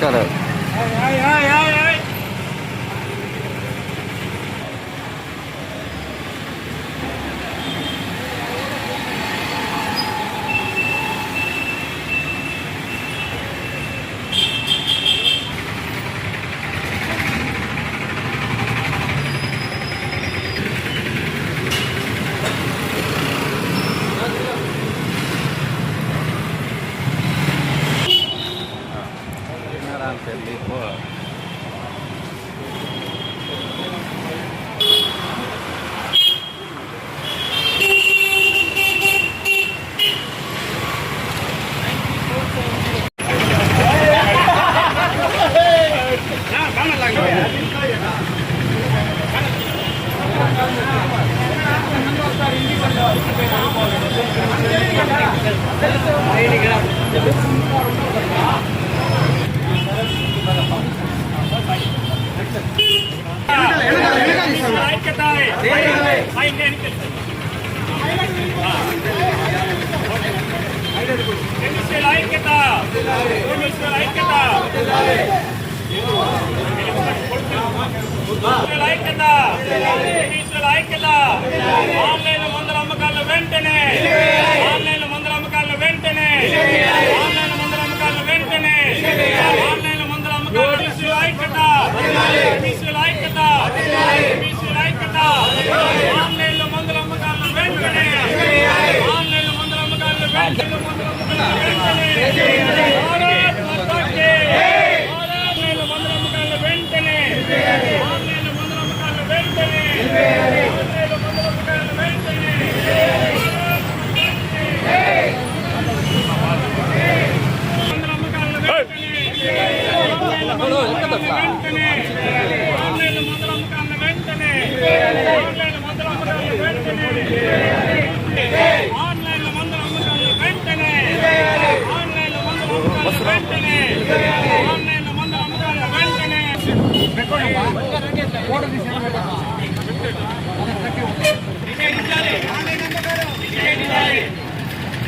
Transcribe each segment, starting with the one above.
Cara. Online మందుల అమ్మకాలను వెంటనే ఆన్లైన్ మందుల అమ్మకాలను వెంటనే ఆన్లైన్ మందుల అమ్మకాలను వెంటనే ఆన్లైన్ మందుల అమ్మకాలను ఐక్యత ఐక్యత ఐక్యత ఆన్లైన్ మందుల అమ్మకాలను వెంటనే ఆన్లైన్ మందుల అమ్మకాలను వెంటనే భారత్ మాతా కీ ఆన్లైన్ మందుల అమ్మకాలను వెంటనే ఆన్లైన్ మందుల అమ్మకాలను వెంటనే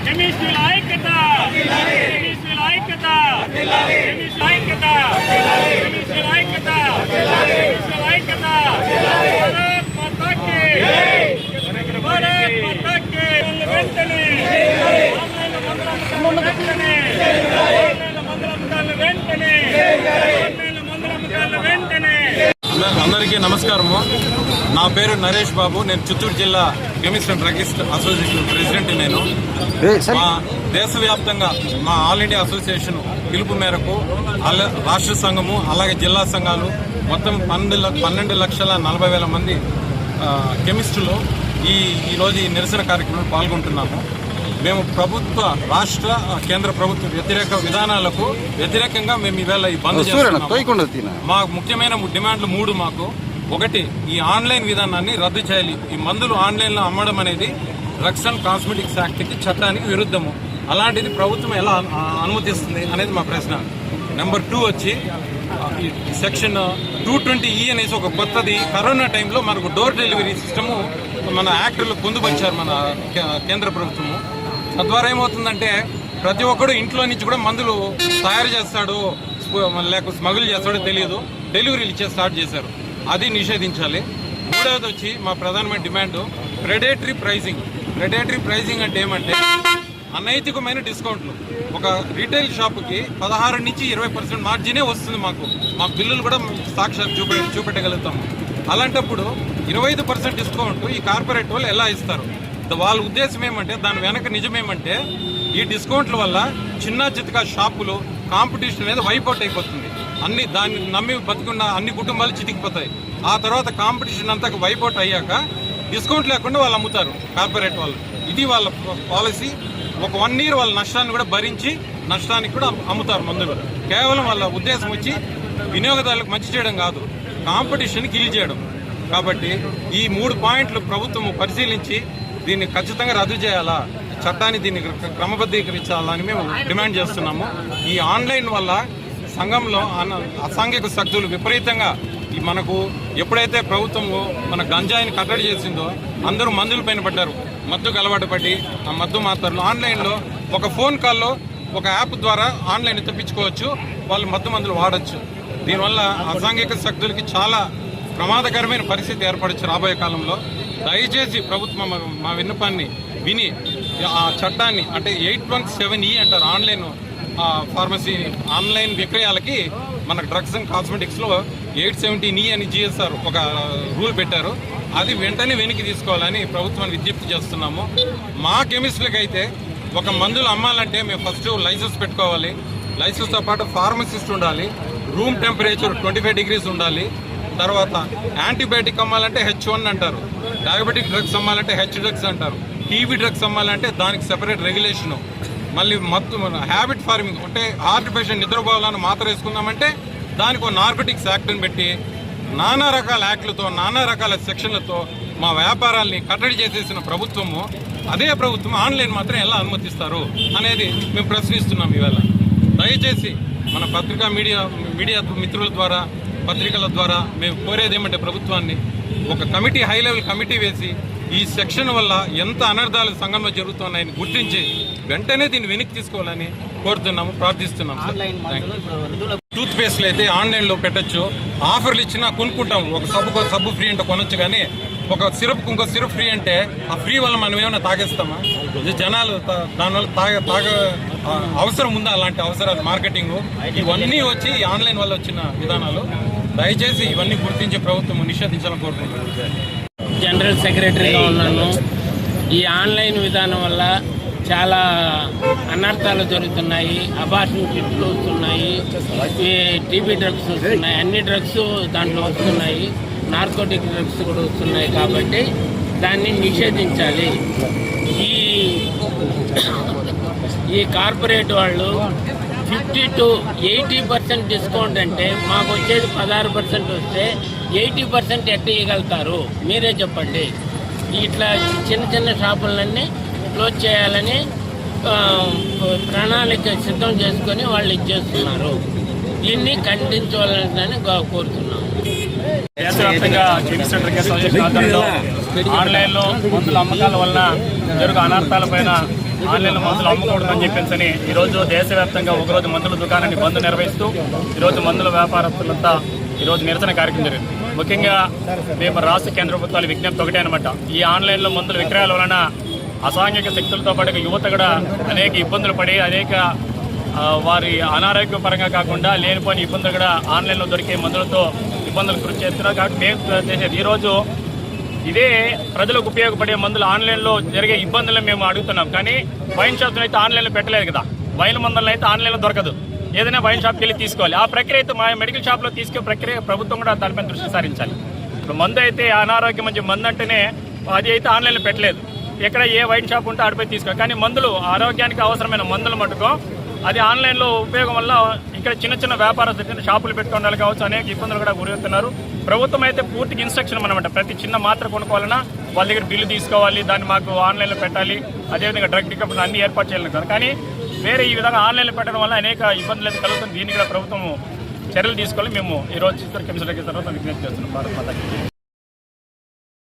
కెమిస్ట్రీల ఐక్యత కెమిస్ట్రీల ఐక్యత కెమిస్ట్రీల ఐక్యత కెమిస్ట్రీల ఐక్యత కెమిస్ట్రీల ఐక్యత భారత్ మాతా కీ భారత్ మాతా కీ వెంటనే ఆన్లైన్ మందుల అమ్మకాలను వెంటనే ఆన్లైన్ మందుల అమ్మకాలను వెంటనే ఆన్లైన్ మందుల అమ్మకాలను వెంటనే. అందరికీ నమస్కారము. నా పేరు నరేష్ బాబు. నేను చిత్తూరు జిల్లా chemist and druggist association president. నేను మా దేశవ్యాప్తంగా మా ఆల్ ఇండియా అసోసియేషన్ పిలుపు మేరకు రాష్ట్ర సంఘము అలాగే జిల్లా సంఘాలు మొత్తం 12,40,000 మంది కెమిస్టులు ఈరోజు ఈ నిరసన కార్యక్రమంలో పాల్గొంటున్నాము. మేము ప్రభుత్వ రాష్ట్ర కేంద్ర ప్రభుత్వ వ్యతిరేక విధానాలకు వ్యతిరేకంగా మేము ఈవేళ ఈ బంద్ చేస్తున్నాము. మా ముఖ్యమైన డిమాండ్లు 3 మాకు. ఒకటి, ఈ ఆన్లైన్ విధానాన్ని రద్దు చేయాలి. ఈ మందులు ఆన్లైన్లో అమ్మడం అనేది డ్రగ్స్ అండ్ కాస్మెటిక్స్ యాక్ట్కి చట్టానికి విరుద్ధము. అలాంటిది ప్రభుత్వం ఎలా అనుమతిస్తుంది అనేది మా ప్రశ్న. నెంబర్ 2 వచ్చి సెక్షన్ 220E అనేసి ఒక కొత్తది కరోనా టైంలో మనకు డోర్ డెలివరీ సిస్టము మన యాక్టర్లు పొందుపరిచారు మన కేంద్ర ప్రభుత్వము. తద్వారా ఏమవుతుందంటే ప్రతి ఒక్కడు ఇంట్లో నుంచి కూడా మందులు తయారు చేస్తాడు లేకపోతే స్మగుల్ చేస్తాడో తెలియదు, డెలివరీలు స్టార్ట్ చేశారు. అది నిషేధించాలి. 3వది వచ్చి మా ప్రధానమైన demand predatory pricing. Predatory pricing అంటే ఏమంటే అనైతికమైన డిస్కౌంట్లు. ఒక రీటైల్ షాపుకి 16 నుంచి 20% మార్జినే వస్తుంది. మా బిల్లులు కూడా సాక్షాత్ చూపెట్టగలుగుతాము. అలాంటప్పుడు 25% డిస్కౌంట్ ఈ కార్పొరేట్ వాళ్ళు ఎలా ఇస్తారు? వాళ్ళ ఉద్దేశం ఏమంటే, దాని వెనక నిజమేమంటే, ఈ డిస్కౌంట్ల వల్ల చిన్న చితకా షాపులు కాంపిటీషన్ అనేది వైపౌట్ అయిపోతుంది. దాన్ని నమ్మి బతుకున్న అన్ని కుటుంబాలు చితికిపోతాయి. ఆ తర్వాత కాంపిటీషన్ అంతా వైపౌట్ అయ్యాక డిస్కౌంట్ లేకుండా వాళ్ళు అమ్ముతారు కార్పొరేట్ వాళ్ళు. ఇది వాళ్ళ పాలసీ. ఒక 1 year వాళ్ళ నష్టాన్ని కూడా భరించి నష్టానికి కూడా అమ్ముతారు మందులు. కేవలం వాళ్ళ ఉద్దేశం వచ్చి వినియోగదారులకు మంచి చేయడం కాదు, కాంపిటీషన్ కిల్ చేయడం. కాబట్టి ఈ 3 పాయింట్లు ప్రభుత్వం పరిశీలించి దీన్ని ఖచ్చితంగా రద్దు చేయాలా, చట్టాన్ని దీన్ని క్రమబద్ధీకరించాలని మేము డిమాండ్ చేస్తున్నాము. ఈ ఆన్లైన్ వల్ల సంఘంలో అసాంఘిక శక్తులు విపరీతంగా మనకు ఎప్పుడైతే ప్రభుత్వము మన గంజాయిని కట్టడి చేసిందో అందరూ మందుల పైన పడ్డారు. మత్తుకు అలవాటు పడి ఆ మత్తు మాత్రలు ఆన్లైన్లో ఒక ఫోన్ కాల్లో ఒక యాప్ ద్వారా ఆన్లైన్ తెప్పించుకోవచ్చు, వాళ్ళు మత్తు మందులు వాడచ్చు. దీనివల్ల అసాంఘిక శక్తులకి చాలా ప్రమాదకరమైన పరిస్థితి ఏర్పడచ్చు రాబోయే కాలంలో. దయచేసి ప్రభుత్వం మా విన్నపాన్ని విని ఆ చట్టాన్ని అంటే 817E అంటారు ఆన్లైన్ ఫార్మసీ ఆన్లైన్ విక్రయాలకి మన డ్రగ్స్ అండ్ కాస్మెటిక్స్లో 817E అని GSR ఒక రూల్ పెట్టారు. అది వెంటనే వెనక్కి తీసుకోవాలని ప్రభుత్వాన్ని విజ్ఞప్తి చేస్తున్నాము. మా కెమిస్ట్లకు అయితే ఒక మందులు అమ్మాలంటే మేము ఫస్ట్ లైసెన్స్ పెట్టుకోవాలి, లైసెన్స్తో పాటు ఫార్మసిస్ట్ ఉండాలి, రూమ్ టెంపరేచర్ 25 degrees ఉండాలి. తర్వాత యాంటీబయాటిక్ అమ్మాలంటే H1 అంటారు, డయాబెటిక్ డ్రగ్స్ అమ్మాలంటే H డ్రగ్స్ అంటారు, టీబీ డ్రగ్స్ అమ్మాలంటే దానికి సెపరేట్ రెగ్యులేషను. మళ్ళీ హ్యాబిట్ ఫార్మింగ్ అంటే హార్ట్ పేషెంట్ నిద్రపోవాలని మాత్ర వేసుకుందామంటే దానికి ఒక నార్కోటిక్స్ యాక్ట్ని పెట్టి నానా రకాల యాక్ట్లతో నానా రకాల సెక్షన్లతో మా వ్యాపారాల్ని కట్టడి చేసేసిన ప్రభుత్వము, అదే ప్రభుత్వం ఆన్లైన్ మాత్రం ఎలా అనుమతిస్తారు అనేది మేము ప్రశ్నిస్తున్నాం. ఇవాళ దయచేసి మన పత్రికా మీడియా మిత్రుల ద్వారా పత్రికల ద్వారా మేము కోరేది ఏమంటే ప్రభుత్వాన్ని ఒక కమిటీ హై లెవెల్ కమిటీ వేసి ఈ సెక్షన్ వల్ల ఎంత అనర్థాలు సంఘంలో జరుగుతున్నాయని గుర్తించి వెంటనే దీన్ని వెనక్కి తీసుకోవాలని కోరుతున్నాము, ప్రార్థిస్తున్నాము. టూత్ పేస్ట్లు అయితే ఆన్లైన్లో పెట్టచ్చు, ఆఫర్లు ఇచ్చినా కొనుక్కుంటాం. ఒక సబ్బు ఫ్రీ అంటే కొనొచ్చు, కానీ ఒక సిరప్ ఇంకో సిరప్ ఫ్రీ అంటే ఆ ఫ్రీ వల్ల మనం ఏమైనా తాగేస్తామా? జనాలు దానివల్ల తాగ అవసరం ఉందా? అలాంటి అవసరాలు మార్కెటింగ్ ఇవన్నీ వచ్చి ఆన్లైన్ వల్ల వచ్చిన విధానాలు. దయచేసి ఇవన్నీ గుర్తించి ప్రభుత్వం నిషేధించాలని కోరుకుంటున్నాను. జనరల్ సెక్రటరీగా ఉన్నాను. ఈ ఆన్లైన్ విధానం వల్ల చాలా అనర్థాలు జరుగుతున్నాయి. అబార్షన్ కిట్లు వస్తున్నాయి, టీబీ డ్రగ్స్ వస్తున్నాయి, అన్ని డ్రగ్స్ దాంట్లో వస్తున్నాయి, నార్కోటిక్ డ్రగ్స్ కూడా వస్తున్నాయి. కాబట్టి దాన్ని నిషేధించాలి. ఈ కార్పొరేట్ వాళ్ళు 50 to 80% డిస్కౌంట్ అంటే మాకు వచ్చేది 16% వస్తే 80% ఎట్ట ఇవ్వగలుగుతారు? మీరే చెప్పండి. ఇట్లా చిన్న షాపులన్నీ క్లోజ్ చేయాలని ప్రణాళిక సిద్ధం చేసుకొని వాళ్ళు ఇచ్చేస్తున్నారు. దీన్ని ఖండించవాలని కోరుతున్నాం. దేశవ్యాప్తంగా కెమిస్ట్ సెంటర్ అసోసియేషన్ ఆధ్వర్యంలో ఆన్లైన్లో మందుల అమ్మకాల వలన జరుగు అనర్థాలపైన ఆన్లైన్లో మందులు అమ్మకూడదని చెప్పేసి ఈరోజు దేశవ్యాప్తంగా ఒకరోజు మందుల దుకాణాన్ని బంద్ నిర్వహిస్తూ ఈరోజు మందుల వ్యాపారస్తులంతా ఈరోజు నిరసన కార్యక్రమం జరిగింది. ముఖ్యంగా మేము రాష్ట్ర కేంద్ర ప్రభుత్వాల విజ్ఞప్తి ఒకటే అనమాట. ఈ ఆన్లైన్లో మందుల విక్రయాల వలన అసాంఘిక శక్తులతో పాటు యువత కూడా అనేక ఇబ్బందులు పడి అనేక వారి అనారోగ్యపరంగా కాకుండా లేనిపోయిన ఇబ్బందులు కూడా ఆన్లైన్లో దొరికే మందులతో ఇబ్బందులు గురి చేస్తున్నారు. కాబట్టి మేము చేసేది ఈరోజు ఇదే ప్రజలకు ఉపయోగపడే మందులు ఆన్లైన్లో జరిగే ఇబ్బందులను మేము అడుగుతున్నాం. కానీ వైన్ షాప్లో అయితే ఆన్లైన్లో పెట్టలేదు కదా, వైన్ మందులను అయితే ఆన్లైన్లో దొరకదు. ఏదైనా వైన్ షాప్కి వెళ్ళి తీసుకోవాలి. ఆ ప్రక్రియ అయితే మా మెడికల్ షాప్లో తీసుకునే ప్రక్రియ ప్రభుత్వం కూడా దానిపైన దృష్టి సారించాలి. ఇప్పుడు మందు అయితే అనారోగ్యం మంచి మందు అంటేనే అది అయితే ఆన్లైన్లో పెట్టలేదు. ఎక్కడ ఏ వైన్ షాప్ ఉంటే ఆడిపోయి తీసుకోవాలి. కానీ మందులు ఆరోగ్యానికి అవసరమైన మందులు మటుకు అది ఆన్లైన్లో ఉపయోగం వల్ల ఇక్కడ చిన్న వ్యాపారస్తులు షాపులు పెట్టుకునే వాళ్ళు కావచ్చు అనేక ఇబ్బందులు కూడా గురవుతున్నారు. ప్రభుత్వం అయితే పూర్తిగా ఇన్స్ట్రక్షన్ అనమాట. ప్రతి చిన్న మాత్ర కొనుక్కోవాలన్నా వాళ్ళ దగ్గర బిల్లు తీసుకోవాలి, దాన్ని మాకు ఆన్లైన్లో పెట్టాలి, అదేవిధంగా డ్రగ్ డికప్ అన్ని ఏర్పాటు చేయాలి. కానీ వేరే ఈ విధంగా ఆన్లైన్లో పెట్టడం వల్ల అనేక ఇబ్బందులు అయితే కలుగుతుంది. దీన్ని కూడా ప్రభుత్వం చర్యలు తీసుకోవాలి. మేము ఈరోజు చిత్తూరు కెమిస్ట్ సెంటర్ విజ్ఞప్తి చేస్తున్నాం. భారత్ మాత